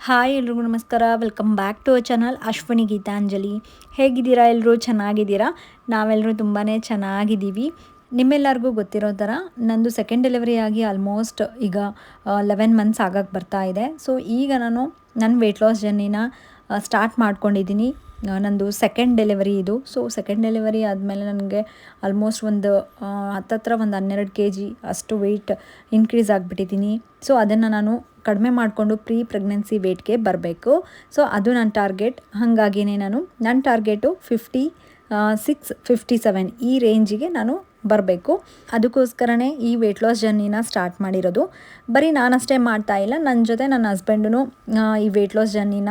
Hi ಎಲ್ರಿಗೂ ನಮಸ್ಕಾರ. Welcome back to our channel Ashwini Geetanjali. ಹೇಗಿದ್ದೀರಾ ಎಲ್ಲರೂ? ಚೆನ್ನಾಗಿದ್ದೀರಾ? ನಾವೆಲ್ಲರೂ ತುಂಬಾ ಚೆನ್ನಾಗಿದ್ದೀವಿ. ನಿಮ್ಮೆಲ್ಲರಿಗೂ ಗೊತ್ತಿರೋ ಥರ ನಂದು ಸೆಕೆಂಡ್ ಡೆಲಿವರಿ ಆಗಿ ಆಲ್ಮೋಸ್ಟ್ ಈಗ 11 ಮಂತ್ಸ್ ಆಗಕ್ಕೆ ಬರ್ತಾ ಇದೆ. ಸೊ ಈಗ ನಾನು ನನ್ನ ವೆಯ್ಟ್ ಲಾಸ್ ಜರ್ನಿನ ಸ್ಟಾರ್ಟ್ ಮಾಡ್ಕೊಂಡಿದ್ದೀನಿ. ನಂದು ಸೆಕೆಂಡ್ ಡೆಲಿವರಿ ಇದು. ಸೊ ಸೆಕೆಂಡ್ ಡೆಲಿವರಿ ಆದಮೇಲೆ ನನಗೆ ಆಲ್ಮೋಸ್ಟ್ ಒಂದು ಹತ್ತತ್ರ ಒಂದು 12 kg ಅಷ್ಟು ವೆಯ್ಟ್ ಇನ್ಕ್ರೀಸ್ ಆಗಿಬಿಟ್ಟಿದ್ದೀನಿ. ಸೊ ಅದನ್ನು ನಾನು ಕಡಿಮೆ ಮಾಡಿಕೊಂಡು ಪ್ರೀ ಪ್ರೆಗ್ನೆನ್ಸಿ ವೆಯ್ಟ್ಗೆ ಬರಬೇಕು. ಸೊ ಅದು ನನ್ನ ಟಾರ್ಗೆಟ್. ಹಾಗಾಗಿಯೇ ನನ್ನ ಟಾರ್ಗೆಟು 56-57 ಈ ರೇಂಜಿಗೆ ನಾನು ಬರಬೇಕು. ಅದಕ್ಕೋಸ್ಕರನೇ ಈ ವೆಯ್ಟ್ ಲಾಸ್ ಜರ್ನಿನ ಸ್ಟಾರ್ಟ್ ಮಾಡಿರೋದು. ಬರೀ ನಾನಷ್ಟೇ ಮಾಡ್ತಾ ಇಲ್ಲ, ನನ್ನ ಜೊತೆ ನನ್ನ ಹಸ್ಬೆಂಡೂ ಈ ವೆಯ್ಟ್ ಲಾಸ್ ಜರ್ನಿನ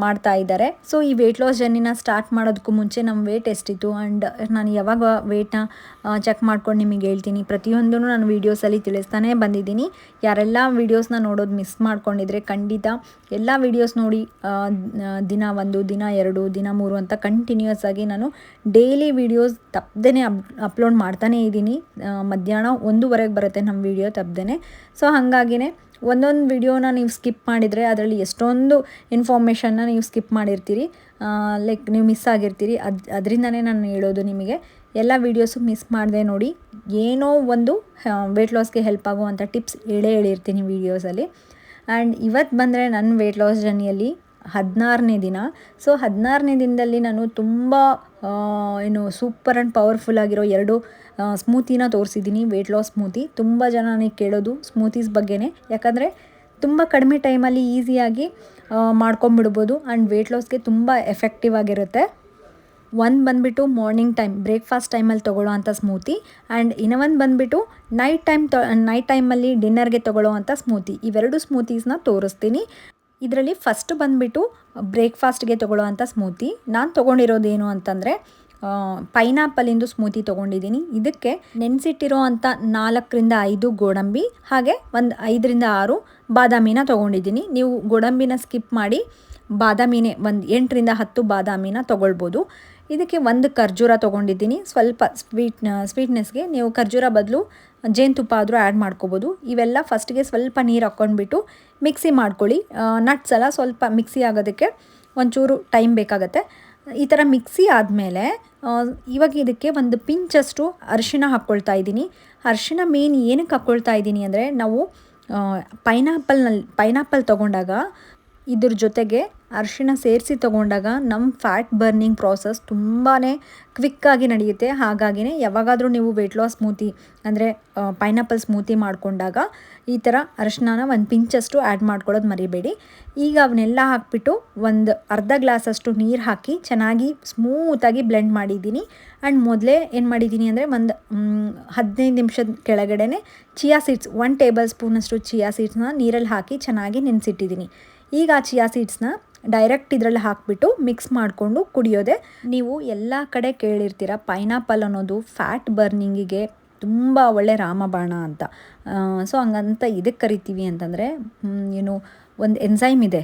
ಮಾಡ್ತಾ ಇದ್ದಾರೆ. ಸೊ ಈ ವೆಯ್ಟ್ ಲಾಸ್ ಜರ್ನಿನ ಸ್ಟಾರ್ಟ್ ಮಾಡೋದಕ್ಕೂ ಮುಂಚೆ ನಮ್ಮ ವೆಯ್ಟ್ ಎಷ್ಟಿತ್ತು ಆ್ಯಂಡ್ ನಾನು ಯಾವಾಗ ವೆಯ್ಟ್ನ ಚೆಕ್ ಮಾಡ್ಕೊಂಡು ನಿಮಗೆ ಹೇಳ್ತೀನಿ. ಪ್ರತಿಯೊಂದೂ ನಾನು ವೀಡಿಯೋಸಲ್ಲಿ ತಿಳಿಸ್ತಾನೇ ಬಂದಿದ್ದೀನಿ. ಯಾರೆಲ್ಲ ವೀಡಿಯೋಸ್ನ ನೋಡೋದು ಮಿಸ್ ಮಾಡ್ಕೊಂಡಿದ್ರೆ ಖಂಡಿತ ಎಲ್ಲ ವೀಡಿಯೋಸ್ ನೋಡಿ. ದಿನ 1, ದಿನ 2, ದಿನ 3 ಅಂತ ಕಂಟಿನ್ಯೂಸ್ ಆಗಿ ನಾನು ಡೈಲಿ ವೀಡಿಯೋಸ್ ತಪ್ಪದೇ ಅಪ್ಲೋಡ್ ಮಾಡ್ತಾನೇ ಇದ್ದೀನಿ. ಮಧ್ಯಾಹ್ನ 1:00 ಬರುತ್ತೆ ನಮ್ಮ ವೀಡಿಯೋ ತಪ್ಪದೇ. ಸೊ ಹಾಗಾಗಿನೇ ಒಂದೊಂದು ವೀಡಿಯೋನ ನೀವು ಸ್ಕಿಪ್ ಮಾಡಿದರೆ ಅದರಲ್ಲಿ ಎಷ್ಟೊಂದು ಇನ್ಫಾರ್ಮೇಷನ್ನ ನೀವು ಸ್ಕಿಪ್ ಮಾಡಿರ್ತೀರಿ, ಲೈಕ್ ನೀವು ಮಿಸ್ ಆಗಿರ್ತೀರಿ. ಅದರಿಂದನೇ ನಾನು ಹೇಳೋದು ನಿಮಗೆ ಎಲ್ಲ ವೀಡಿಯೋಸು ಮಿಸ್ ಮಾಡಿದೆ ನೋಡಿ. ಏನೋ ಒಂದು ವೆಯ್ಟ್ ಲಾಸ್ಗೆ ಹೆಲ್ಪ್ ಆಗುವಂಥ ಟಿಪ್ಸ್ ಹೇಳಿರ್ತೀನಿ ವೀಡಿಯೋಸಲ್ಲಿ. ಆ್ಯಂಡ್ ಇವತ್ತು ಬಂದರೆ ನನ್ನ ವೆಯ್ಟ್ ಲಾಸ್ ಜರ್ನಿಯಲ್ಲಿ 16ನೇ ದಿನ. ಸೊ 16ನೇ ದಿನದಲ್ಲಿ ನಾನು ತುಂಬ ಸೂಪರ್ ಆ್ಯಂಡ್ ಪವರ್ಫುಲ್ ಆಗಿರೋ 2 ಸ್ಮೂತಿನ ತೋರಿಸಿದ್ದೀನಿ. Weight loss smoothie. ತುಂಬ ಜನ ನನಗೆ ಕೇಳೋದು ಸ್ಮೂತೀಸ್ ಬಗ್ಗೆನೇ, ಯಾಕಂದರೆ ತುಂಬ ಕಡಿಮೆ ಟೈಮಲ್ಲಿ ಈಸಿಯಾಗಿ ಮಾಡ್ಕೊಂಬಿಡ್ಬೋದು ಆ್ಯಂಡ್ ವೆಯ್ಟ್ ಲಾಸ್ಗೆ ತುಂಬ ಎಫೆಕ್ಟಿವ್ ಆಗಿರುತ್ತೆ. ಒಂದು ಬಂದುಬಿಟ್ಟು ಮಾರ್ನಿಂಗ್ ಟೈಮ್ ಬ್ರೇಕ್ಫಾಸ್ಟ್ ಟೈಮಲ್ಲಿ ತೊಗೊಳ್ಳೋ ಅಂಥ ಸ್ಮೂತಿ ಆ್ಯಂಡ್ ಇನ್ನೊಂದು ಬಂದುಬಿಟ್ಟು ನೈಟ್ ಟೈಮಲ್ಲಿ ಡಿನ್ನರ್ಗೆ ತೊಗೊಳ್ಳೋ ಅಂಥ ಸ್ಮೂತಿ. ಇವೆರಡು ಸ್ಮೂತೀಸ್ನ ತೋರಿಸ್ತೀನಿ. ಇದರಲ್ಲಿ ಫಸ್ಟ್ ಬಂದುಬಿಟ್ಟು ಬ್ರೇಕ್ಫಾಸ್ಟ್ಗೆ ತೊಗೊಳ್ಳೋ ಅಂಥ ಸ್ಮೂತಿ. ನಾನು ತೊಗೊಂಡಿರೋದೇನು ಅಂತಂದರೆ ಪೈನಾಪಲಿಂದು ಸ್ಮೂತಿ ತೊಗೊಂಡಿದ್ದೀನಿ. ಇದಕ್ಕೆ ನೆನೆಸಿಟ್ಟಿರೋ ಅಂಥ 4-5 ಗೋಡಂಬಿ ಹಾಗೆ ಒಂದು 5-6 ಬಾದಾಮಿನ ತೊಗೊಂಡಿದ್ದೀನಿ. ನೀವು ಗೋಡಂಬಿನ ಸ್ಕಿಪ್ ಮಾಡಿ ಬಾದಾಮಿನೇ ಒಂದು 8-10 ಬಾದಾಮಿನ ತೊಗೊಳ್ಬೋದು. ಇದಕ್ಕೆ ಒಂದು ಖರ್ಜೂರ ತೊಗೊಂಡಿದ್ದೀನಿ. ಸ್ವಲ್ಪ ಸ್ವೀಟ್ನೆಸ್ಗೆ ನೀವು ಖರ್ಜೂರ ಬದಲು ಜೇನುತುಪ್ಪ ಆದರೂ ಆ್ಯಡ್ ಮಾಡ್ಕೋಬೋದು. ಇವೆಲ್ಲ ಫಸ್ಟಿಗೆ ಸ್ವಲ್ಪ ನೀರು ಹಾಕ್ಕೊಂಡ್ಬಿಟ್ಟು ಮಿಕ್ಸಿ ಮಾಡ್ಕೊಳ್ಳಿ. ನಟ್ಸ್ ಎಲ್ಲ ಸ್ವಲ್ಪ ಮಿಕ್ಸಿ ಆಗೋದಕ್ಕೆ ಒಂಚೂರು ಟೈಮ್ ಬೇಕಾಗತ್ತೆ. ಈ ಥರ ಮಿಕ್ಸಿ ಆದಮೇಲೆ ಇವಾಗ ಇದಕ್ಕೆ ಒಂದು ಪಿಂಚಷ್ಟು ಅರಿಶಿಣ ಹಾಕ್ಕೊಳ್ತಾ ಇದ್ದೀನಿ. ಅರಿಶಿಣ ಮೇನ್ ಏನಕ್ಕೆ ಹಾಕ್ಕೊಳ್ತಾ ಇದ್ದೀನಿ ಅಂದರೆ, ನಾವು ಪೈನಾಪಲ್ ತೊಗೊಂಡಾಗ ಇದ್ರ ಜೊತೆಗೆ ಅರಿಶಿಣ ಸೇರಿಸಿ ತೊಗೊಂಡಾಗ ನಮ್ಮ ಫ್ಯಾಟ್ ಬರ್ನಿಂಗ್ ಪ್ರಾಸೆಸ್ ತುಂಬಾ ಕ್ವಿಕ್ಕಾಗಿ ನಡೆಯುತ್ತೆ. ಹಾಗಾಗಿನೇ ಯಾವಾಗಾದರೂ ನೀವು ವೆಯ್ಟ್ ಲಾಸ್ ಸ್ಮೂತಿ ಅಂದರೆ ಪೈನಾಪಲ್ ಸ್ಮೂತಿ ಮಾಡಿಕೊಂಡಾಗ ಈ ಥರ ಅರಿಶಿಣನ ಒಂದು ಪಿಂಚಷ್ಟು ಆ್ಯಡ್ ಮಾಡ್ಕೊಳ್ಳೋದು ಮರಿಬೇಡಿ. ಈಗ ಅವನ್ನೆಲ್ಲ ಹಾಕ್ಬಿಟ್ಟು ಒಂದು ಅರ್ಧ ಗ್ಲಾಸಷ್ಟು ನೀರು ಹಾಕಿ ಚೆನ್ನಾಗಿ ಸ್ಮೂತಾಗಿ ಬ್ಲೆಂಡ್ ಮಾಡಿದ್ದೀನಿ. ಆ್ಯಂಡ್ ಮೊದಲೇ ಏನು ಮಾಡಿದ್ದೀನಿ ಅಂದರೆ ಒಂದು 15 ನಿಮಿಷದ ಕೆಳಗಡೆ ಚಿಯಾ ಸೀಡ್ಸ್ 1 ಟೇಬಲ್ ಸ್ಪೂನಷ್ಟು ಚಿಯಾ ಸೀಡ್ಸ್ನ ನೀರಲ್ಲಿ ಹಾಕಿ ಚೆನ್ನಾಗಿ ನೆನೆಸಿಟ್ಟಿದ್ದೀನಿ. ಈಗ ಆ ಚಿಯಾ ಸೀಡ್ಸ್ನ ಡೈರೆಕ್ಟ್ ಇದರಲ್ಲಿ ಹಾಕಿಬಿಟ್ಟು ಮಿಕ್ಸ್ ಮಾಡಿಕೊಂಡು ಕುಡಿಯೋದೆ. ನೀವು ಎಲ್ಲ ಕಡೆ ಕೇಳಿರ್ತೀರ ಪೈನಾಪಲ್ ಅನ್ನೋದು ಫ್ಯಾಟ್ ಬರ್ನಿಂಗಿಗೆ ತುಂಬ ಒಳ್ಳೆ ರಾಮಬಾಣ ಅಂತ. ಸೊ ಹಂಗಂತ ಇದಕ್ಕೆ ಕರಿತೀವಿ ಅಂತಂದರೆ ಒಂದು ಎನ್ಸೈಮ್ ಇದೆ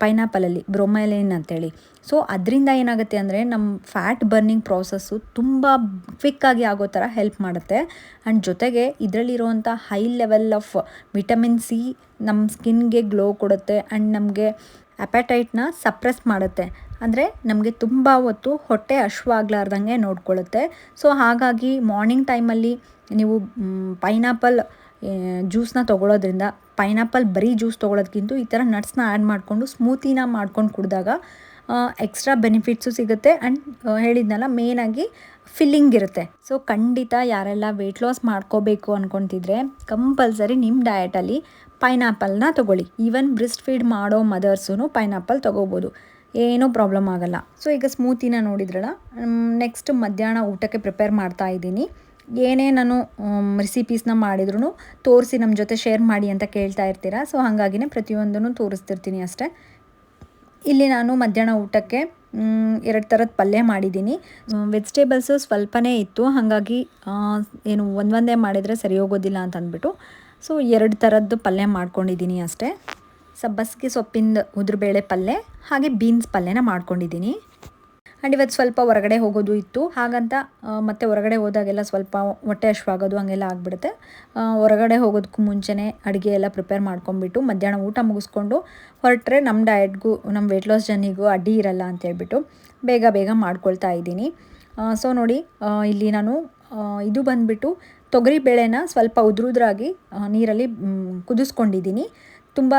ಪೈನಾಪಲಲ್ಲಿ, ಬ್ರೊಮೈಲಿನ್ ಅಂತೇಳಿ. ಸೊ ಅದರಿಂದ ಏನಾಗುತ್ತೆ ಅಂದರೆ ನಮ್ಮ ಫ್ಯಾಟ್ ಬರ್ನಿಂಗ್ ಪ್ರಾಸೆಸ್ಸು ತುಂಬ ಕ್ವಿಕ್ಕಾಗಿ ಆಗೋ ಥರ ಹೆಲ್ಪ್ ಮಾಡುತ್ತೆ. ಆ್ಯಂಡ್ ಜೊತೆಗೆ ಇದರಲ್ಲಿರುವಂಥ high level of vitamin C ನಮ್ಮ ಸ್ಕಿನ್ಗೆ ಗ್ಲೋ ಕೊಡುತ್ತೆ ಆ್ಯಂಡ್ ನಮಗೆ ಅಪೆಟೈಟ್ನ ಸಪ್ರೆಸ್ ಮಾಡುತ್ತೆ. ಅಂದರೆ ನಮಗೆ ತುಂಬ ಹೊತ್ತು ಹೊಟ್ಟೆ ಹಶ್ವಾಗ್ಲಾರ್ದಂಗೆ ನೋಡ್ಕೊಳ್ಳುತ್ತೆ. ಸೊ ಹಾಗಾಗಿ ಮಾರ್ನಿಂಗ್ ಟೈಮಲ್ಲಿ ನೀವು ಪೈನಾಪಲ್ ಜ್ಯೂಸ್ನ ತೊಗೊಳೋದ್ರಿಂದ, ಪೈನಾಪಲ್ ಬರೀ ಜ್ಯೂಸ್ ತೊಗೊಳೋದ್ಕಿಂತ ಈ ಥರ ನಟ್ಸ್ನ ಆ್ಯಡ್ ಮಾಡಿಕೊಂಡು ಸ್ಮೂತಿನ ಮಾಡ್ಕೊಂಡು ಕುಡಿದಾಗ ಎಕ್ಸ್ಟ್ರಾ ಬೆನಿಫಿಟ್ಸು ಸಿಗುತ್ತೆ. ಆ್ಯಂಡ್ ಹೇಳಿದ್ನಲ್ಲ ಮೇನಾಗಿ ಫಿಲ್ಲಿಂಗ್ ಇರುತ್ತೆ. ಸೊ ಖಂಡಿತ ಯಾರೆಲ್ಲ ವೆಯ್ಟ್ ಲಾಸ್ ಮಾಡ್ಕೋಬೇಕು ಅಂದ್ಕೊತಿದ್ರೆ ಕಂಪಲ್ಸರಿ ನಿಮ್ಮ ಡಯಟಲ್ಲಿ ಪೈನಾಪಲ್ನ ತೊಗೊಳ್ಳಿ. ಈವನ್ ಬ್ರೆಸ್ಟ್ ಫೀಡ್ ಮಾಡೋ ಮದರ್ಸೂ ಪೈನಾಪಲ್ ತೊಗೋಬೋದು, ಏನೂ ಪ್ರಾಬ್ಲಮ್ ಆಗೋಲ್ಲ. ಸೊ ಈಗ ಸ್ಮೂತಿನ ನೋಡಿದ್ರಲ್ಲ, ನೆಕ್ಸ್ಟ್ ಮಧ್ಯಾಹ್ನ ಊಟಕ್ಕೆ ಪ್ರಿಪೇರ್ ಮಾಡ್ತಾ ಇದ್ದೀನಿ. ಏನೇ ನಾನು ರೆಸಿಪೀಸ್ನ ಮಾಡಿದ್ರು ತೋರಿಸಿ ನಮ್ಮ ಜೊತೆ ಶೇರ್ ಮಾಡಿ ಅಂತ ಕೇಳ್ತಾ ಇರ್ತೀರಾ. ಸೊ ಹಾಗಾಗಿನೇ ಪ್ರತಿಯೊಂದನ್ನು ತೋರಿಸ್ತಿರ್ತೀನಿ ಅಷ್ಟೇ. ಇಲ್ಲಿ ನಾನು ಮಧ್ಯಾಹ್ನ ಊಟಕ್ಕೆ 2 ಥರದ ಪಲ್ಯ ಮಾಡಿದ್ದೀನಿ. ವೆಜಿಟೇಬಲ್ಸು ಸ್ವಲ್ಪನೇ ಇತ್ತು, ಹಾಗಾಗಿ ಒಂದೇ ಮಾಡಿದರೆ ಸರಿ ಹೋಗೋದಿಲ್ಲ ಅಂತ ಅಂದ್ಬಿಟ್ಟು ಸೊ 2 ಥರದ್ದು ಪಲ್ಯ ಮಾಡ್ಕೊಂಡಿದ್ದೀನಿ ಅಷ್ಟೇ. ಸಬ್ಬಸಿಗೆ ಸೊಪ್ಪಿಂದ ಉದ್ರಬೇಳೆ ಪಲ್ಯ ಹಾಗೆ ಬೀನ್ಸ್ ಪಲ್ಯನ ಮಾಡ್ಕೊಂಡಿದ್ದೀನಿ. ಆ್ಯಂಡ್ ಇವತ್ತು ಸ್ವಲ್ಪ ಹೊರಗಡೆ ಹೋಗೋದು ಇತ್ತು. ಹಾಗಂತ ಮತ್ತೆ ಹೊರಗಡೆ ಹೋದಾಗೆಲ್ಲ ಸ್ವಲ್ಪ ಹೊಟ್ಟೆ ಹಶ್ವಾಗೋದು ಹಂಗೆಲ್ಲ ಆಗಿಬಿಡುತ್ತೆ. ಹೊರಗಡೆ ಹೋಗೋದಕ್ಕೂ ಮುಂಚೆನೇ ಅಡುಗೆ ಎಲ್ಲ ಪ್ರಿಪೇರ್ ಮಾಡ್ಕೊಂಬಿಟ್ಟು ಮಧ್ಯಾಹ್ನ ಊಟ ಮುಗಿಸ್ಕೊಂಡು ಹೊರಟ್ರೆ ನಮ್ಮ ಡಯಟ್ಗೂ ನಮ್ಮ ವೆಯ್ಟ್ ಲಾಸ್ ಜರ್ನಿಗೂ ಅಡ್ಡಿ ಇರಲ್ಲ ಅಂತೇಳ್ಬಿಟ್ಟು ಬೇಗ ಬೇಗ ಮಾಡ್ಕೊಳ್ತಾ ಇದ್ದೀನಿ. ಸೊ ನೋಡಿ, ಇಲ್ಲಿ ನಾನು ಇದು ಬಂದುಬಿಟ್ಟು ತೊಗರಿಬೇಳೆನ ಸ್ವಲ್ಪ ಉದುರುದ್ರಾಗಿ ನೀರಲ್ಲಿ ಕುದಿಸ್ಕೊಂಡಿದ್ದೀನಿ. ತುಂಬ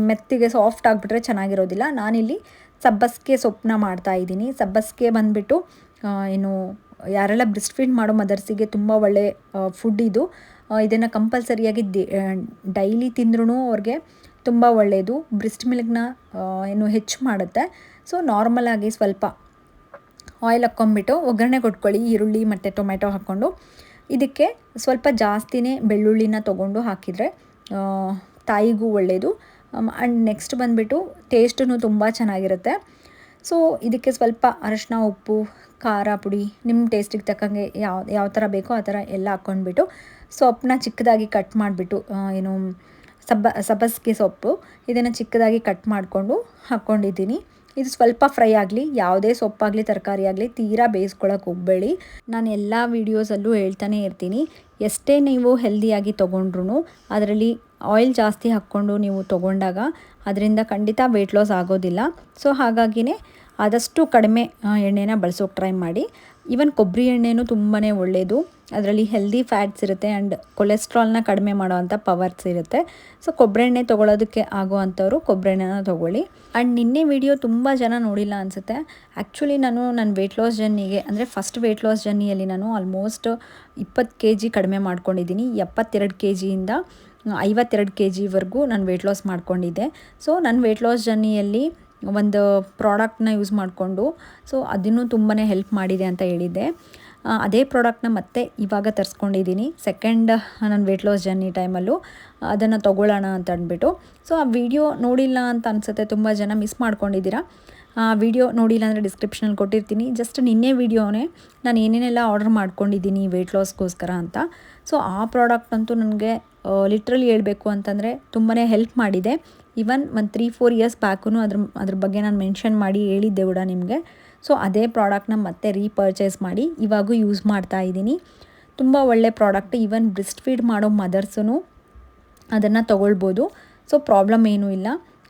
ಮೆತ್ತಿಗೆ ಸಾಫ್ಟ್ ಆಗಿಬಿಟ್ರೆ ಚೆನ್ನಾಗಿರೋದಿಲ್ಲ. ನಾನಿಲ್ಲಿ ಸಬ್ಬಸಿಗೆ ಸೊಪ್ಪನ್ನ ಮಾಡ್ತಾಯಿದ್ದೀನಿ. ಸಬ್ಬಸಿಗೆ ಬಂದುಬಿಟ್ಟು ಏನು ಯಾರೆಲ್ಲ ಬ್ರೆಸ್ಟ್ ಫೀಡ್ ಮಾಡೋ ಮದರ್ಸಿಗೆ ತುಂಬ ಒಳ್ಳೆ ಫುಡ್ ಇದು. ಇದನ್ನು ಕಂಪಲ್ಸರಿಯಾಗಿ ಡೈಲಿ ತಿಂದ್ರೂ ಅವ್ರಿಗೆ ತುಂಬ ಒಳ್ಳೆಯದು. ಬ್ರೆಸ್ಟ್ ಮಿಲ್ಕ್ನ ಏನು ಹೆಚ್ಚು ಮಾಡುತ್ತೆ. ಸೊ ನಾರ್ಮಲಾಗಿ ಸ್ವಲ್ಪ ಆಯಿಲ್ ಹಾಕ್ಕೊಂಬಿಟ್ಟು ಒಗ್ಗರಣೆ ಕೊಟ್ಕೊಳ್ಳಿ. ಈರುಳ್ಳಿ ಮತ್ತು ಟೊಮೆಟೊ ಹಾಕ್ಕೊಂಡು ಇದಕ್ಕೆ ಸ್ವಲ್ಪ ಜಾಸ್ತಿನೇ ಬೆಳ್ಳುಳ್ಳಿನ ತೊಗೊಂಡು ಹಾಕಿದರೆ ತಾಯಿಗೂ ಒಳ್ಳೆಯದು. ಆ್ಯಂಡ್ ನೆಕ್ಸ್ಟ್ ಬಂದುಬಿಟ್ಟು ಟೇಸ್ಟೂ ತುಂಬ ಚೆನ್ನಾಗಿರುತ್ತೆ. ಸೊ ಇದಕ್ಕೆ ಸ್ವಲ್ಪ ಅರಶಿನ, ಉಪ್ಪು, ಖಾರ ಪುಡಿ ನಿಮ್ಮ ಟೇಸ್ಟಿಗೆ ತಕ್ಕಂಗೆ ಯಾವ ಥರ ಬೇಕೋ ಆ ಥರ ಎಲ್ಲ ಹಾಕ್ಕೊಂಡ್ಬಿಟ್ಟು ಸೊಪ್ಪನ್ನ ಚಿಕ್ಕದಾಗಿ ಕಟ್ ಮಾಡಿಬಿಟ್ಟು ಏನು ಸಬ್ಬಸಿಗೆ ಸೊಪ್ಪು ಇದನ್ನು ಚಿಕ್ಕದಾಗಿ ಕಟ್ ಮಾಡಿಕೊಂಡು ಹಾಕ್ಕೊಂಡಿದ್ದೀನಿ. ಇದು ಸ್ವಲ್ಪ ಫ್ರೈ ಆಗಲಿ. ಯಾವುದೇ ಸೊಪ್ಪಾಗಲಿ ತರಕಾರಿ ಆಗಲಿ ತೀರಾ ಬೇಯಿಸ್ಕೊಳ್ಳೋಕೆ ಹೋಗಬೇಡಿ. ನಾನು ಎಲ್ಲ ವೀಡಿಯೋಸಲ್ಲೂ ಹೇಳ್ತಾನೆ ಇರ್ತೀನಿ, ಎಷ್ಟೇ ನೀವು ಹೆಲ್ದಿಯಾಗಿ ತೊಗೊಂಡ್ರೂ ಅದರಲ್ಲಿ ಆಯಿಲ್ ಜಾಸ್ತಿ ಹಾಕ್ಕೊಂಡು ನೀವು ತೊಗೊಂಡಾಗ ಅದರಿಂದ ಖಂಡಿತ ವೆಯ್ಟ್ ಲಾಸ್ ಆಗೋದಿಲ್ಲ. ಸೊ ಹಾಗಾಗಿನೇ ಆದಷ್ಟು ಕಡಿಮೆ ಎಣ್ಣೆನ ಬಳಸೋಕೆ ಟ್ರೈ ಮಾಡಿ. ಈವನ್ ಕೊಬ್ಬರಿ ಎಣ್ಣೆನೂ ತುಂಬಾ ಒಳ್ಳೆಯದು. ಅದರಲ್ಲಿ ಹೆಲ್ದಿ ಫ್ಯಾಟ್ಸ್ ಇರುತ್ತೆ ಆ್ಯಂಡ್ ಕೊಲೆಸ್ಟ್ರಾಲ್ನ ಕಡಿಮೆ ಮಾಡೋವಂಥ ಪವರ್ಸ್ ಇರುತ್ತೆ. ಸೊ ಕೊಬ್ಬರಿ ಎಣ್ಣೆ ತೊಗೊಳೋದಕ್ಕೆ ಆಗೋ ಅಂಥವ್ರು ಕೊಬ್ಬರಿ ಎಣ್ಣೆನ ತೊಗೊಳ್ಳಿ. ಆ್ಯಂಡ್ ನಿನ್ನೆ ವಿಡಿಯೋ ತುಂಬ ಜನ ನೋಡಿಲ್ಲ ಅನಿಸುತ್ತೆ. ಆ್ಯಕ್ಚುಲಿ ನಾನು ನನ್ನ ವೆಯ್ಟ್ ಲಾಸ್ ಜರ್ನಿಗೆ ಅಂದರೆ ಫಸ್ಟ್ ವೆಯ್ಟ್ ಲಾಸ್ ಜರ್ನಿಯಲ್ಲಿ ನಾನು ಆಲ್ಮೋಸ್ಟ್ 20 kg ಕಡಿಮೆ ಮಾಡ್ಕೊಂಡಿದ್ದೀನಿ. 72 kgಯಿಂದ 52 kgವರೆಗೂ ನಾನು ವೆಯ್ಟ್ ಲಾಸ್ ಮಾಡ್ಕೊಂಡಿದ್ದೆ. ಸೊ ನನ್ನ ವೆಯ್ಟ್ ಲಾಸ್ ಜರ್ನಿಯಲ್ಲಿ ಒಂದು ಪ್ರಾಡಕ್ಟ್ನ ಯೂಸ್ ಮಾಡಿಕೊಂಡು ಸೊ ಅದನ್ನು ತುಂಬಾ ಹೆಲ್ಪ್ ಮಾಡಿದೆ ಅಂತ ಹೇಳಿದ್ದೆ. ಅದೇ ಪ್ರಾಡಕ್ಟ್ನ ಮತ್ತೆ ಇವಾಗ ತರಿಸ್ಕೊಂಡಿದ್ದೀನಿ. ಸೆಕೆಂಡ್ ನನ್ನ ವೆಯ್ಟ್ ಲಾಸ್ ಜರ್ನಿ ಟೈಮಲ್ಲೂ ಅದನ್ನು ತೊಗೊಳ್ಳೋಣ ಅಂತ ಅಂದ್ಬಿಟ್ಟು. ಸೊ ಆ ವಿಡಿಯೋ ನೋಡಿಲ್ಲ ಅಂತ ಅನಿಸುತ್ತೆ, ತುಂಬ ಜನ ಮಿಸ್ ಮಾಡ್ಕೊಂಡಿದ್ದೀರಾ. ಆ ವಿಡಿಯೋ ನೋಡಿಲ್ಲ ಅಂದರೆ ಡಿಸ್ಕ್ರಿಪ್ಷನಲ್ಲಿ ಕೊಟ್ಟಿರ್ತೀನಿ. ಜಸ್ಟ್ ನಿನ್ನೆ ವಿಡಿಯೋನೇ ನಾನು ಏನೇನೆಲ್ಲ ಆರ್ಡರ್ ಮಾಡ್ಕೊಂಡಿದ್ದೀನಿ ವೆಯ್ಟ್ ಲಾಸ್ಗೋಸ್ಕರ ಅಂತ. ಸೊ ಆ ಪ್ರಾಡಕ್ಟ್ ಅಂತೂ ನನಗೆ ಲಿಟ್ರಲಿ ಹೇಳಬೇಕು ಅಂತಂದರೆ ತುಂಬಾ ಹೆಲ್ಪ್ ಮಾಡಿದೆ. ಈವನ್ ಒಂದು 3-4 ಇಯರ್ಸ್ ಬ್ಯಾಕೂ ಅದ್ರ ಬಗ್ಗೆ ನಾನು ಮೆನ್ಷನ್ ಮಾಡಿ ಹೇಳಿದ್ದೆ ಕೂಡ ನಿಮಗೆ. ಸೊ ಅದೇ ಪ್ರಾಡಕ್ಟ್ನ ಮತ್ತೆ ರೀಪರ್ಚೇಸ್ ಮಾಡಿ ಇವಾಗೂ ಯೂಸ್ ಮಾಡ್ತಾ ಇದ್ದೀನಿ. ತುಂಬ ಒಳ್ಳೆ ಪ್ರಾಡಕ್ಟ್. ಈವನ್ ಬ್ರೆಸ್ಟ್ ಫೀಡ್ ಮಾಡೋ ಮದರ್ಸೂ ಅದನ್ನು ತೊಗೊಳ್ಬೋದು. ಸೊ ಪ್ರಾಬ್ಲಮ್ ಏನೂ ಇಲ್ಲ.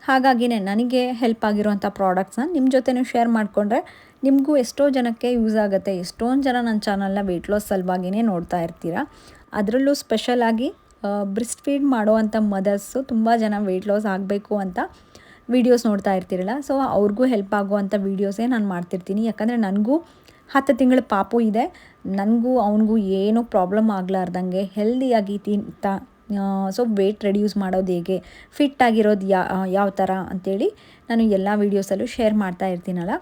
ಹಾಗಾಗಿನೇ ನನಗೆ ಹೆಲ್ಪ್ ಆಗಿರೋಂಥ ಪ್ರಾಡಕ್ಟ್ಸ್ನ ನಿಮ್ಮ ಜೊತೆನೂ ಶೇರ್ ಮಾಡಿಕೊಂಡ್ರೆ ನಿಮಗೂ ಎಷ್ಟೋ ಜನಕ್ಕೆ ಯೂಸ್ ಆಗುತ್ತೆ. ಎಷ್ಟೊಂದು ಜನ ನನ್ನ ಚಾನಲ್ನ ವೆಯ್ಟ್ ಲಾಸ್ ಸಲುವಾಗಿಯೇ ನೋಡ್ತಾ ಇರ್ತೀರ. ಅದರಲ್ಲೂ ಸ್ಪೆಷಲಾಗಿ ಬ್ರೆಸ್ಟ್ ಫೀಡ್ ಮಾಡೋವಂಥ ಮದರ್ಸು ತುಂಬ ಜನ ವೆಯ್ಟ್ ಲಾಸ್ ಆಗಬೇಕು ಅಂತ ವೀಡಿಯೋಸ್ ನೋಡ್ತಾ ಇರ್ತೀರಲ್ಲ. ಸೊ ಅವ್ರಿಗೂ ಹೆಲ್ಪ್ ಆಗುವಂಥ ವೀಡಿಯೋಸೇ ನಾನು ಮಾಡ್ತಿರ್ತೀನಿ. ಯಾಕಂದರೆ ನನಗೂ 10 ತಿಂಗಳ ಪಾಪು ಇದೆ. ನನಗೂ ಅವನಿಗೂ ಏನೂ ಪ್ರಾಬ್ಲಮ್ ಆಗಲಾರ್ದಂಗೆ ಹೆಲ್ದಿಯಾಗಿ ತಿಂತಾ ಸೊ ವೆಯ್ಟ್ ರೆಡ್ಯೂಸ್ ಮಾಡೋದು ಹೇಗೆ, ಫಿಟ್ ಆಗಿರೋದು ಯಾವ ಥರ ಅಂಥೇಳಿ ನಾನು ಎಲ್ಲ ವೀಡಿಯೋಸಲ್ಲೂ ಶೇರ್ ಮಾಡ್ತಾ ಇರ್ತೀನಲ್ಲ.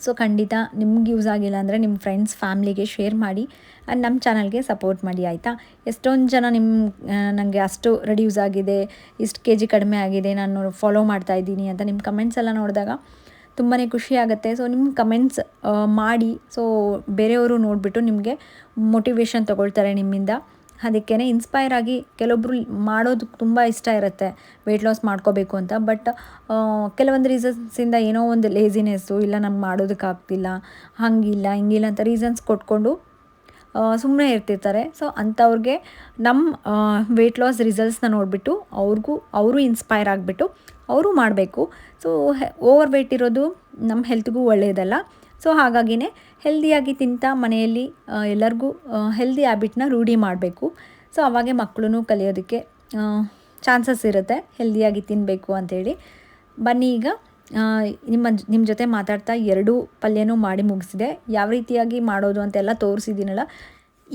ಸೊ ಖಂಡಿತ ನಿಮ್ಗೆ ಯೂಸ್ ಆಗಿಲ್ಲ ಅಂದರೆ ನಿಮ್ಮ ಫ್ರೆಂಡ್ಸ್ ಫ್ಯಾಮ್ಲಿಗೆ ಶೇರ್ ಮಾಡಿ ಆ್ಯಂಡ್ ನಮ್ಮ ಚಾನಲ್ಗೆ ಸಪೋರ್ಟ್ ಮಾಡಿ ಆಯಿತಾ. ಎಷ್ಟೊಂದು ಜನ ನನಗೆ ಅಷ್ಟು ರೆಡ್ಯೂಸ್ ಆಗಿದೆ, ಇಷ್ಟು kg ಕಡಿಮೆ ಆಗಿದೆ, ನಾನು ಫಾಲೋ ಮಾಡ್ತಾ ಇದ್ದೀನಿ ಅಂತ ನಿಮ್ಮ ಕಮೆಂಟ್ಸ್ ಎಲ್ಲ ನೋಡಿದಾಗ ತುಂಬಾ ಖುಷಿ ಆಗುತ್ತೆ. ಸೊ ನಿಮ್ಮ ಕಮೆಂಟ್ಸ್ ಮಾಡಿ ಸೊ ಬೇರೆಯವರು ನೋಡಿಬಿಟ್ಟು ನಿಮಗೆ ಮೋಟಿವೇಶನ್ ತೊಗೊಳ್ತಾರೆ ನಿಮ್ಮಿಂದ. ಅದಕ್ಕೇ ಇನ್ಸ್ಪೈರ್ ಆಗಿ ಕೆಲವೊಬ್ಬರು ಮಾಡೋದು ತುಂಬ ಇಷ್ಟ ಇರುತ್ತೆ ವೆಯ್ಟ್ ಲಾಸ್ ಮಾಡ್ಕೋಬೇಕು ಅಂತ. ಬಟ್ ಕೆಲವೊಂದು ರೀಸನ್ಸಿಂದ ಏನೋ ಒಂದು ಲೇಸಿನೆಸ್ಸು, ಇಲ್ಲ ನಮ್ಗೆ ಮಾಡೋದಕ್ಕಾಗ್ತಿಲ್ಲ, ಹಂಗಿಲ್ಲ ಹಿಂಗಿಲ್ಲ ಅಂತ ರೀಸನ್ಸ್ ಕೊಟ್ಕೊಂಡು ಸುಮ್ಮನೆ ಇರ್ತಿರ್ತಾರೆ. ಸೊ ಅಂಥವ್ರಿಗೆ ನಮ್ಮ ವೆಯ್ಟ್ ಲಾಸ್ ರಿಸಲ್ಟ್ಸ್ನ ನೋಡಿಬಿಟ್ಟು ಅವರು ಇನ್ಸ್ಪೈರ್ ಆಗಿಬಿಟ್ಟು ಅವರು ಮಾಡಬೇಕು. ಸೊ ಓವರ್ ವೆಯ್ಟ್ ಇರೋದು ನಮ್ಮ ಹೆಲ್ತ್ಗೂ ಒಳ್ಳೆಯದಲ್ಲ. ಸೊ ಹಾಗಾಗಿನೇ ಹೆಲ್ದಿಯಾಗಿ ತಿಂತಾ ಮನೆಯಲ್ಲಿ ಎಲ್ಲರಿಗೂ ಹೆಲ್ದಿ ಹ್ಯಾಬಿಟ್ನ ರೂಢಿ ಮಾಡಬೇಕು. ಸೊ ಅವಾಗೆ ಮಕ್ಕಳು ಕಲಿಯೋದಕ್ಕೆ ಚಾನ್ಸಸ್ ಇರುತ್ತೆ ಹೆಲ್ದಿಯಾಗಿ ತಿನ್ನಬೇಕು ಅಂಥೇಳಿ. ಬನ್ನಿ ಈಗ ನಿಮ್ಮ ಜೊತೆ ಮಾತಾಡ್ತಾ 2 ಪಲ್ಯನೂ ಮಾಡಿ ಮುಗಿಸಿದೆ. ಯಾವ ರೀತಿಯಾಗಿ ಮಾಡೋದು ಅಂತೆಲ್ಲ ತೋರಿಸಿದ್ದೀನಲ್ಲ.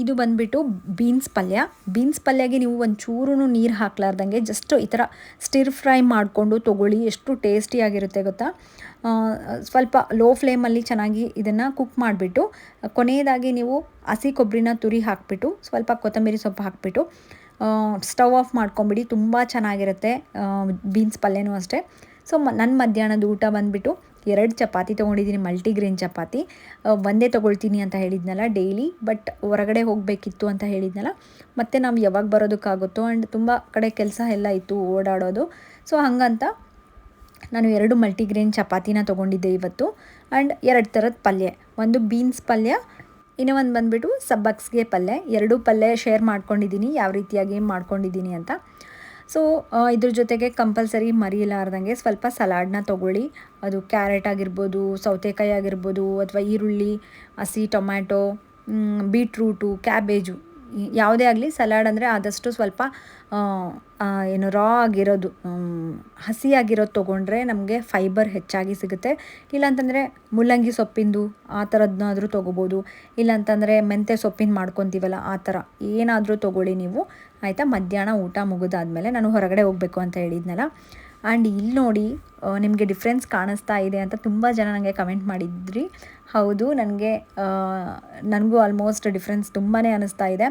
ಇದು ಬಂದುಬಿಟ್ಟು ಬೀನ್ಸ್ ಪಲ್ಯ. ಬೀನ್ಸ್ ಪಲ್ಯಗೆ ನೀವು ಒಂಚೂರು ನೀರು ಹಾಕ್ಲಾರ್ದಂಗೆ ಜಸ್ಟ್ ಈ ಥರ ಸ್ಟಿರ್ ಫ್ರೈ ಮಾಡಿಕೊಂಡು ತೊಗೊಳ್ಳಿ. ಎಷ್ಟು ಟೇಸ್ಟಿಯಾಗಿರುತ್ತೆ ಗೊತ್ತಾ. ಸ್ವಲ್ಪ ಲೋ ಫ್ಲೇಮಲ್ಲಿ ಚೆನ್ನಾಗಿ ಇದನ್ನು ಕುಕ್ ಮಾಡಿಬಿಟ್ಟು ಕೊನೆಯದಾಗಿ ನೀವು ಹಸಿ ಕೊಬ್ಬರಿನ ತುರಿ ಹಾಕಿಬಿಟ್ಟು ಸ್ವಲ್ಪ ಕೊತ್ತಂಬರಿ ಸೊಪ್ಪು ಹಾಕಿಬಿಟ್ಟು ಸ್ಟವ್ ಆಫ್ ಮಾಡ್ಕೊಂಬಿಡಿ. ತುಂಬ ಚೆನ್ನಾಗಿರುತ್ತೆ ಬೀನ್ಸ್ ಪಲ್ಯನೂ ಅಷ್ಟೇ. ಸೊ ನನ್ನ ಮಧ್ಯಾಹ್ನದ ಊಟ ಬಂದುಬಿಟ್ಟು 2 ಚಪಾತಿ ತೊಗೊಂಡಿದ್ದೀನಿ, ಮಲ್ಟಿಗ್ರೇನ್ ಚಪಾತಿ. ಒಂದೇ ತೊಗೊಳ್ತೀನಿ ಅಂತ ಹೇಳಿದ್ನಲ್ಲ ಡೈಲಿ, ಬಟ್ ಹೊರಗಡೆ ಹೋಗಬೇಕಿತ್ತು ಅಂತ ಹೇಳಿದ್ನಲ್ಲ. ಮತ್ತು ನಾವು ಯಾವಾಗ ಬರೋದಕ್ಕಾಗುತ್ತೋ ಆ್ಯಂಡ್ ತುಂಬ ಕಡೆ ಕೆಲಸ ಎಲ್ಲ ಇತ್ತು ಓಡಾಡೋದು. ಸೊ ಹಾಗಂತ ನಾನು 2 ಮಲ್ಟಿಗ್ರೇನ್ ಚಪಾತಿನ ತೊಗೊಂಡಿದ್ದೆ ಇವತ್ತು. ಆ್ಯಂಡ್ 2 ಥರದ ಪಲ್ಯ, ಒಂದು ಬೀನ್ಸ್ ಪಲ್ಯ, ಇನ್ನೂ ಒಂದು ಬಂದುಬಿಟ್ಟು ಸಬ್ಬಕ್ಸ್ಗೆ ಪಲ್ಯ. 2 ಪಲ್ಯ ಶೇರ್ ಮಾಡ್ಕೊಂಡಿದ್ದೀನಿ, ಯಾವ ರೀತಿಯಾಗಿ ಮಾಡ್ಕೊಂಡಿದ್ದೀನಿ ಅಂತ. ಸೊ ಇದ್ರ ಜೊತೆಗೆ ಕಂಪಲ್ಸರಿ ಮರಿಲಾರ್ದಂಗೆ ಸ್ವಲ್ಪ ಸಲಾಡ್ನ ತೊಗೊಳ್ಳಿ. ಅದು ಕ್ಯಾರೆಟ್ ಆಗಿರ್ಬೋದು, ಸೌತೆಕಾಯಿ ಆಗಿರ್ಬೋದು, ಅಥವಾ ಈರುಳ್ಳಿ, ಹಸಿ ಟೊಮ್ಯಾಟೊ, ಬೀಟ್ರೂಟು, ಕ್ಯಾಬೇಜು, ಯಾವುದೇ ಆಗಲಿ ಸಲಾಡ್ ಅಂದರೆ ಆದಷ್ಟು ಸ್ವಲ್ಪ ಏನು ರಾ ಆಗಿರೋದು, ಹಸಿಯಾಗಿರೋದು ತೊಗೊಂಡ್ರೆ ನಮಗೆ ಫೈಬರ್ ಹೆಚ್ಚಾಗಿ ಸಿಗುತ್ತೆ. ಇಲ್ಲಾಂತಂದರೆ ಮುಲ್ಲಂಗಿ ಸೊಪ್ಪಿಂದು ಆ ಥರದ್ದನ್ನಾದರೂ ತೊಗೋಬೋದು. ಇಲ್ಲಾಂತಂದರೆ ಮೆಂತ್ಯ ಸೊಪ್ಪಿನ ಮಾಡ್ಕೊತೀವಲ್ಲ ಆ ಥರ ಏನಾದರೂ ತೊಗೊಳ್ಳಿ ನೀವು, ಆಯಿತಾ. ಮಧ್ಯಾಹ್ನ ಊಟ ಮುಗಿದಾದ್ಮೇಲೆ ನಾನು ಹೊರಗಡೆ ಹೋಗಬೇಕು ಅಂತ ಹೇಳಿದ್ನಲ್ಲ. ಆ್ಯಂಡ್ ಇಲ್ಲಿ ನೋಡಿ ನಿಮಗೆ ಡಿಫ್ರೆನ್ಸ್ ಕಾಣಿಸ್ತಾ ಇದೆ ಅಂತ ತುಂಬ ಜನ ನನಗೆ ಕಮೆಂಟ್ ಮಾಡಿದ್ರಿ. ಹೌದು, ನನಗೂ ಆಲ್ಮೋಸ್ಟ್ ಡಿಫ್ರೆನ್ಸ್ ತುಂಬಾ ಅನ್ನಿಸ್ತಾ ಇದೆ.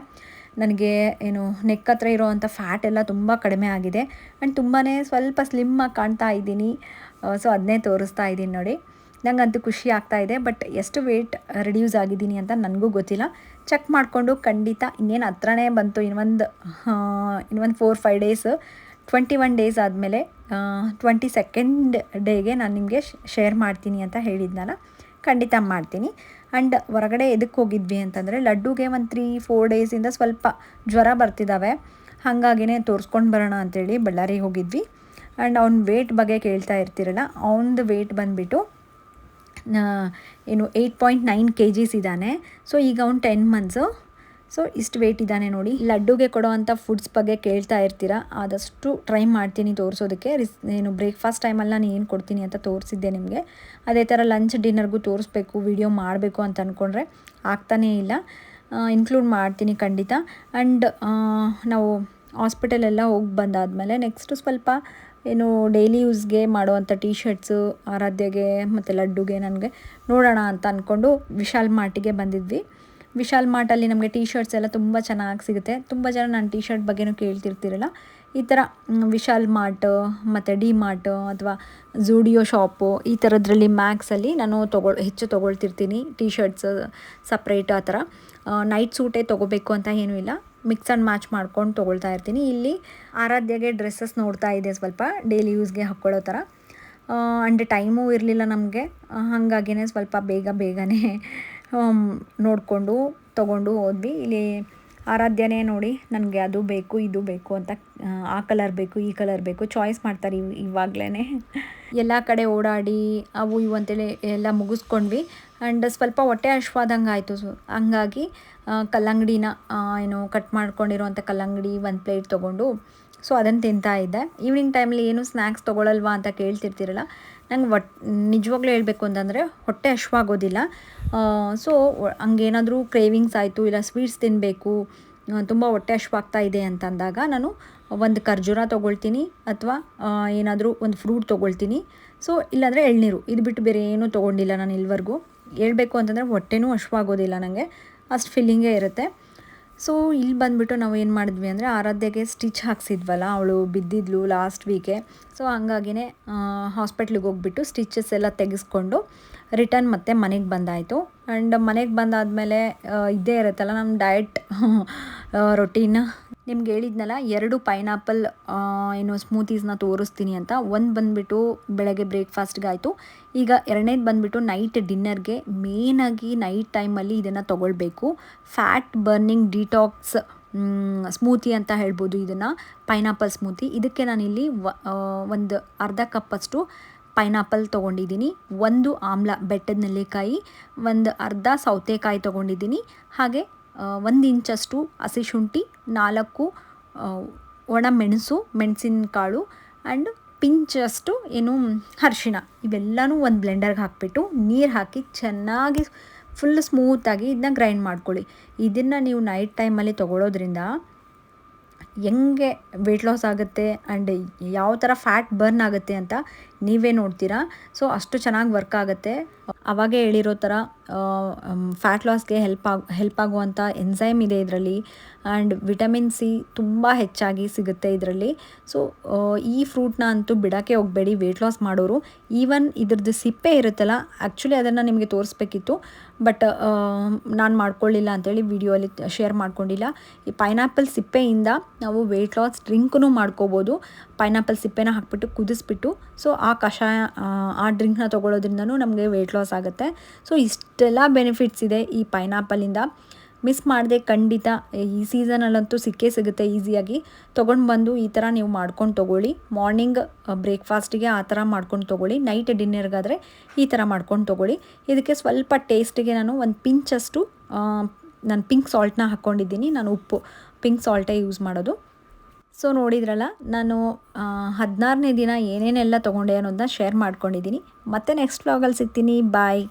ನನಗೆ ಏನು ನೆಕ್ ಹತ್ರ ಇರೋವಂಥ ಫ್ಯಾಟ್ ಎಲ್ಲ ತುಂಬ ಕಡಿಮೆ ಆಗಿದೆ. ಆ್ಯಂಡ್ ತುಂಬಾ ಸ್ವಲ್ಪ ಸ್ಲಿಮ್ಮಾಗಿ ಕಾಣ್ತಾ ಇದ್ದೀನಿ. ಸೊ ಅದನ್ನೇ ತೋರಿಸ್ತಾ ಇದ್ದೀನಿ ನೋಡಿ. ನನಗಂತೂ ಖುಷಿ ಆಗ್ತಾ ಇದೆ. ಬಟ್ ಎಷ್ಟು ವೆಯ್ಟ್ ರಿಡ್ಯೂಸ್ ಆಗಿದ್ದೀನಿ ಅಂತ ನನಗೂ ಗೊತ್ತಿಲ್ಲ. ಚೆಕ್ ಮಾಡಿಕೊಂಡು ಖಂಡಿತ ಇನ್ನೇನು ಹತ್ರನೇ ಬಂತು. ಇನ್ನೊಂದು 4-5 ಡೇಸ್, 21 ಡೇಸ್ ಆದಮೇಲೆ 22nd ಡೇಗೆ ನಾನು ನಿಮಗೆ ಶೇರ್ ಮಾಡ್ತೀನಿ ಅಂತ ಹೇಳಿದ್ನಲ್ಲ, ಖಂಡಿತ ಮಾಡ್ತೀನಿ. ಆ್ಯಂಡ್ ಹೊರಗಡೆ ಎದಕ್ಕೆ ಹೋಗಿದ್ವಿ ಅಂತಂದರೆ ಲಡ್ಡುಗೆ ಒಂದು 3-4 ಡೇಸಿಂದ ಸ್ವಲ್ಪ ಜ್ವರ ಬರ್ತಿದ್ದಾವೆ. ಹಾಗಾಗಿನೇ ತೋರಿಸ್ಕೊಂಡು ಬರೋಣ ಅಂಥೇಳಿ ಬಳ್ಳಾರಿಗೆ ಹೋಗಿದ್ವಿ. ಆ್ಯಂಡ್ ಅವ್ನ ವೇಟ್ ಬಗ್ಗೆ ಕೇಳ್ತಾ ಇರ್ತೀರಲ್ಲ, ಅವ್ನದು ವೇಟ್ ಬಂದುಬಿಟ್ಟು ಏನು 8.9 kgs ಇದ್ದಾನೆ. ಸೊ ಈಗ ಅವ್ನು 10 months. ಸೊ ಇಷ್ಟು ವೇಟ್ ಇದ್ದಾನೆ ನೋಡಿ. ಲಡ್ಡುಗೆ ಕೊಡೋವಂಥ ಫುಡ್ಸ್ ಬಗ್ಗೆ ಕೇಳ್ತಾ ಇರ್ತೀರ, ಆದಷ್ಟು ಟ್ರೈ ಮಾಡ್ತೀನಿ ತೋರಿಸೋದಕ್ಕೆ. ಏನು ಬ್ರೇಕ್ಫಾಸ್ಟ್ ಟೈಮಲ್ಲಿ ನಾನು ಏನು ಕೊಡ್ತೀನಿ ಅಂತ ತೋರಿಸಿದ್ದೆ ನಿಮಗೆ. ಅದೇ ಥರ ಲಂಚ್ ಡಿನ್ನರ್ಗೂ ತೋರಿಸ್ಬೇಕು, ವಿಡಿಯೋ ಮಾಡಬೇಕು ಅಂತ ಅಂದ್ಕೊಂಡ್ರೆ ಆಗ್ತಾನೇ ಇಲ್ಲ. ಇನ್ಕ್ಲೂಡ್ ಮಾಡ್ತೀನಿ ಖಂಡಿತ. ಆ್ಯಂಡ್ ನಾವು ಹಾಸ್ಪಿಟಲೆಲ್ಲ ಹೋಗಿ ಬಂದಾದಮೇಲೆ ನೆಕ್ಸ್ಟು ಸ್ವಲ್ಪ ಏನು ಡೈಲಿ ಯೂಸ್ಗೆ ಮಾಡುವಂಥ ಟೀ ಶರ್ಟ್ಸು ಆರಾಧ್ಯಗೆ ಮತ್ತು ಲಡ್ಡುಗೆ ನನಗೆ ನೋಡೋಣ ಅಂತ ಅಂದ್ಕೊಂಡು ವಿಶಾಲ್ ಮಾರ್ಟಿಗೆ ಬಂದಿದ್ವಿ. ವಿಶಾಲ್ ಮಾರ್ಟಲ್ಲಿ ನಮಗೆ ಟೀ ಶರ್ಟ್ಸ್ ಎಲ್ಲ ತುಂಬ ಚೆನ್ನಾಗಿ ಸಿಗುತ್ತೆ. ತುಂಬ ಜನ ನಾನು ಟೀ ಶರ್ಟ್ ಬಗ್ಗೆನೂ ಕೇಳ್ತಿರ್ತೀರಲ್ಲ, ಈ ಥರ ವಿಶಾಲ್ ಮಾರ್ಟ್ ಮತ್ತು ಡಿ ಮಾರ್ಟ್ ಅಥವಾ ಝೂಡಿಯೋ ಶಾಪು ಈ ಥರದ್ರಲ್ಲಿ ಮ್ಯಾಕ್ಸಲ್ಲಿ ನಾನು ಹೆಚ್ಚು ತೊಗೊಳ್ತಿರ್ತೀನಿ. ಟೀ ಶರ್ಟ್ಸ್ ಸಪ್ರೇಟ್ ಆ ಥರ. ನೈಟ್ ಸೂಟೇ ತೊಗೋಬೇಕು ಅಂತ ಏನೂ ಇಲ್ಲ, ಮಿಕ್ಸ್ ಆ್ಯಂಡ್ ಮ್ಯಾಚ್ ಮಾಡ್ಕೊಂಡು ತೊಗೊಳ್ತಾ ಇರ್ತೀನಿ. ಇಲ್ಲಿ ಆರಾಧ್ಯಗೆ ಡ್ರೆಸ್ಸಸ್ ನೋಡ್ತಾ ಇದೆ, ಸ್ವಲ್ಪ ಡೈಲಿ ಯೂಸ್ಗೆ ಹಾಕ್ಕೊಳ್ಳೋ ಥರ. ಆ್ಯಂಡ್ ಟೈಮೂ ಇರಲಿಲ್ಲ ನಮಗೆ, ಹಾಗಾಗಿನೇ ಸ್ವಲ್ಪ ಬೇಗನೆ ನೋಡಿಕೊಂಡು ತೊಗೊಂಡು ಹೋದ್ವಿ. ಇಲ್ಲಿ ಆರಾಧ್ಯನೇ ನೋಡಿ ನನಗೆ ಅದು ಬೇಕು ಇದು ಬೇಕು ಅಂತ, ಆ ಕಲರ್ ಬೇಕು ಈ ಕಲರ್ ಬೇಕು ಚಾಯ್ಸ್ ಮಾಡ್ತಾರೆ ಇವಾಗಲೇ. ಎಲ್ಲ ಕಡೆ ಓಡಾಡಿ ಅವು ಇವು ಅಂತೇಳಿ ಎಲ್ಲ ಮುಗಿಸ್ಕೊಂಡ್ವಿ. ಆ್ಯಂಡ್ ಸ್ವಲ್ಪ ಹೊಟ್ಟೆ ಹಶ್ವಾದಂಗೆ ಆಯಿತು. ಸೊ ಹಂಗಾಗಿ ಕಲ್ಲಂಗಡಿನ ಏನು ಕಟ್ ಮಾಡ್ಕೊಂಡಿರೋವಂಥ ಕಲ್ಲಂಗಡಿ 1 ಪ್ಲೇಟ್ ತೊಗೊಂಡು ಸೊ ಅದನ್ನು ತಿಂತಾ ಇದ್ದೆ. ಈವ್ನಿಂಗ್ ಟೈಮಲ್ಲಿ ಏನು ಸ್ನ್ಯಾಕ್ಸ್ ತೊಗೊಳಲ್ವಾ ಅಂತ ಕೇಳ್ತಿರ್ತೀರಲ್ಲ, ನಂಗೆ ನಿಜವಾಗ್ಲೂ ಹೇಳಬೇಕು ಅಂತಂದರೆ ಹೊಟ್ಟೆ ಹಶ್ವಾಗೋದಿಲ್ಲ. ಸೊ ಹಂಗೇನಾದರೂ ಕ್ರೇವಿಂಗ್ಸ್ ಆಯಿತು, ಇಲ್ಲ ಸ್ವೀಟ್ಸ್ ತಿನ್ನಬೇಕು, ತುಂಬ ಹೊಟ್ಟೆ ಹಶ್ವಾಗ್ತಾ ಇದೆ ಅಂತಂದಾಗ ನಾನು ಒಂದು ಖರ್ಜೂರ ತೊಗೊಳ್ತೀನಿ, ಅಥವಾ ಏನಾದರೂ ಒಂದು ಫ್ರೂಟ್ ತೊಗೊಳ್ತೀನಿ. ಸೊ ಇಲ್ಲಾಂದರೆ ಎಳ್ನೀರು, ಇದು ಬಿಟ್ಟು ಬೇರೆ ಏನೂ ತೊಗೊಂಡಿಲ್ಲ ನಾನು ಇಲ್ಲಿವರೆಗೂ. ಹೇಳ್ಬೇಕು ಅಂತಂದರೆ ಹೊಟ್ಟೆನೂ ಹಶ್ವಾಗೋದಿಲ್ಲ ನನಗೆ, ಅಷ್ಟು ಫೀಲಿಂಗೇ ಇರುತ್ತೆ. ಸೊ ಇಲ್ಲಿ ಬಂದುಬಿಟ್ಟು ನಾವು ಏನು ಮಾಡಿದ್ವಿ ಅಂದರೆ ಆರಾಧ್ಯಗೆ ಸ್ಟಿಚ್ ಹಾಕ್ಸಿದ್ವಲ್ಲ, ಅವಳು ಬಿದ್ದಿದ್ಲು ಲಾಸ್ಟ್ ವೀಕೆ. ಸೊ ಹಂಗಾಗಿನೇ ಹಾಸ್ಪಿಟ್ಲಿಗೆ ಹೋಗ್ಬಿಟ್ಟು ಸ್ಟಿಚಸ್ ಎಲ್ಲ ತೆಗೆಸ್ಕೊಂಡು ರಿಟರ್ನ್ ಮತ್ತೆ ಮನೆಗೆ ಬಂದಾಯಿತು. ಆ್ಯಂಡ್ ಮನೆಗೆ ಬಂದಾದಮೇಲೆ ಇದ್ದೇ ಇರುತ್ತಲ್ಲ ನಮ್ಮ ಡಯಟ್ ರೊಟೀನ್. ನಿಮ್ಗೆ ಹೇಳಿದ್ನಲ್ಲ 2 ಪೈನಾಪಲ್ ಏನು ಸ್ಮೂತೀಸ್ನ ತೋರಿಸ್ತೀನಿ ಅಂತ. ಒಂದು ಬಂದುಬಿಟ್ಟು ಬೆಳಗ್ಗೆ ಬ್ರೇಕ್ಫಾಸ್ಟ್ಗಾಯಿತು. ಈಗ 2ನೇದು ಬಂದುಬಿಟ್ಟು ನೈಟ್ ಡಿನ್ನರ್ಗೆ. ಮೇನಾಗಿ ನೈಟ್ ಟೈಮಲ್ಲಿ ಇದನ್ನು ತೊಗೊಳ್ಬೇಕು. ಫ್ಯಾಟ್ ಬರ್ನಿಂಗ್ ಡಿಟಾಕ್ಸ್ ಸ್ಮೂತಿ ಅಂತ ಹೇಳ್ಬೋದು ಇದನ್ನು, ಪೈನಾಪಲ್ ಸ್ಮೂತಿ. ಇದಕ್ಕೆ ನಾನಿಲ್ಲಿ ಒಂದು ಅರ್ಧ ಕಪ್ಪಷ್ಟು ಪೈನಾಪಲ್ ತೊಗೊಂಡಿದ್ದೀನಿ, 1 ಆಮ್ಲ ಬೆಟ್ಟದ ನೆಲ್ಲಿಕಾಯಿ, ಒಂದು ಅರ್ಧ ಸೌತೆಕಾಯಿ ತೊಗೊಂಡಿದ್ದೀನಿ, ಹಾಗೆ 1 ಇಂಚಷ್ಟು ಹಸಿ ಶುಂಠಿ, 4 ಒಣ ಮೆಣಸಿನ ಕಾಳು ಆ್ಯಂಡ್ ಪಿಂಚಷ್ಟು ಏನು ಅರಿಶಿಣ. ಇವೆಲ್ಲನೂ ಒಂದು ಬ್ಲೆಂಡರ್ಗೆ ಹಾಕಿಬಿಟ್ಟು ನೀರು ಹಾಕಿ ಚೆನ್ನಾಗಿ ಫುಲ್ ಸ್ಮೂತಾಗಿ ಇದನ್ನ ಗ್ರೈಂಡ್ ಮಾಡ್ಕೊಳ್ಳಿ. ಇದನ್ನು ನೀವು ನೈಟ್ ಟೈಮಲ್ಲಿ ತೊಗೊಳೋದ್ರಿಂದ ಹೆಂಗೆ ವೆಯ್ಟ್ ಲಾಸ್ ಆಗುತ್ತೆ ಆ್ಯಂಡ್ ಯಾವ ಥರ ಫ್ಯಾಟ್ ಬರ್ನ್ ಆಗುತ್ತೆ ಅಂತ ನೀವೇ ನೋಡ್ತೀರಾ. ಸೊ ಅಷ್ಟು ಚೆನ್ನಾಗಿ ವರ್ಕ್ ಆಗುತ್ತೆ. ಅವಾಗೇ ಹೇಳಿರೋ ಥರ ಫ್ಯಾಟ್ ಲಾಸ್ಗೆ ಹೆಲ್ಪ್ ಆಗುವಂಥ ಎನ್ಸೈಮ್ ಇದೆ ಇದರಲ್ಲಿ. ಆ್ಯಂಡ್ ವಿಟಮಿನ್ ಸಿ ತುಂಬ ಹೆಚ್ಚಾಗಿ ಸಿಗುತ್ತೆ ಇದರಲ್ಲಿ. ಸೊ ಈ ಫ್ರೂಟ್ನ ಅಂತೂ ಬಿಡೋಕ್ಕೆ ಹೋಗಬೇಡಿ ವೆಯ್ಟ್ ಲಾಸ್ ಮಾಡೋರು. ಈವನ್ ಇದ್ರದ್ದು ಸಿಪ್ಪೆ ಇರುತ್ತಲ್ಲ, ಆ್ಯಕ್ಚುಲಿ ಅದನ್ನು ನಿಮಗೆ ತೋರಿಸ್ಬೇಕಿತ್ತು, ಬಟ್ ನಾನು ಮಾಡ್ಕೊಳ್ಳಿಲ್ಲ ಅಂಥೇಳಿ ವಿಡಿಯೋಲಿ ಶೇರ್ ಮಾಡ್ಕೊಂಡಿಲ್ಲ. ಈ ಪೈನಾಪಲ್ ಸಿಪ್ಪೆಯಿಂದ ನಾವು ವೆಯ್ಟ್ ಲಾಸ್ ಡ್ರಿಂಕೂ ಮಾಡ್ಕೋಬೋದು. ಪೈನಾಪಲ್ ಸಿಪ್ಪೆನ ಹಾಕ್ಬಿಟ್ಟು ಕುದಿಸ್ಬಿಟ್ಟು ಸೊ ಆ ಕಷಾಯ ಆ ಡ್ರಿಂಕ್ನ ತೊಗೊಳೋದ್ರಿಂದನೂ ನಮಗೆ ವೆಯ್ಟ್ ಲಾಸ್ ಆಗುತ್ತೆ. ಸೊ ಇಷ್ಟೆಲ್ಲ ಬೆನಿಫಿಟ್ಸ್ ಇದೆ ಈ ಪೈನಾಪಲಿಂದ. ಮಿಸ್ ಮಾಡದೆ ಖಂಡಿತ ಈ ಸೀಸನಲ್ಲಂತೂ ಸಿಕ್ಕೇ ಸಿಗುತ್ತೆ ಈಸಿಯಾಗಿ. ತೊಗೊಂಡು ಬಂದು ಈ ಥರ ನೀವು ಮಾಡ್ಕೊಂಡು ತೊಗೊಳ್ಳಿ. ಮಾರ್ನಿಂಗ್ ಬ್ರೇಕ್ಫಾಸ್ಟಿಗೆ ಆ ಥರ ಮಾಡ್ಕೊಂಡು ತೊಗೊಳ್ಳಿ, ನೈಟ್ ಡಿನ್ನರ್ಗಾದರೆ ಈ ಥರ ಮಾಡ್ಕೊಂಡು ತೊಗೊಳ್ಳಿ. ಇದಕ್ಕೆ ಸ್ವಲ್ಪ ಟೇಸ್ಟಿಗೆ ನಾನು ಒಂದು ಪಿಂಚಷ್ಟು ನಾನು ಪಿಂಕ್ ಸಾಲ್ಟ್ನ ಹಾಕ್ಕೊಂಡಿದ್ದೀನಿ. ನಾನು ಉಪ್ಪು ಪಿಂಕ್ ಸಾಲ್ಟೇ ಯೂಸ್ ಮಾಡೋದು. ಸೊ ನೋಡಿದ್ರಲ್ಲ, ನಾನು 16ನೇ ದಿನ ಏನೇನೆಲ್ಲ ತೊಗೊಂಡೆ ಅನ್ನೋದನ್ನ ಶೇರ್ ಮಾಡ್ಕೊಂಡಿದ್ದೀನಿ. ಮತ್ತೆ ನೆಕ್ಸ್ಟ್ ವ್ಲಾಗಲ್ಲಿ ಸಿಗ್ತೀನಿ. ಬಾಯ್.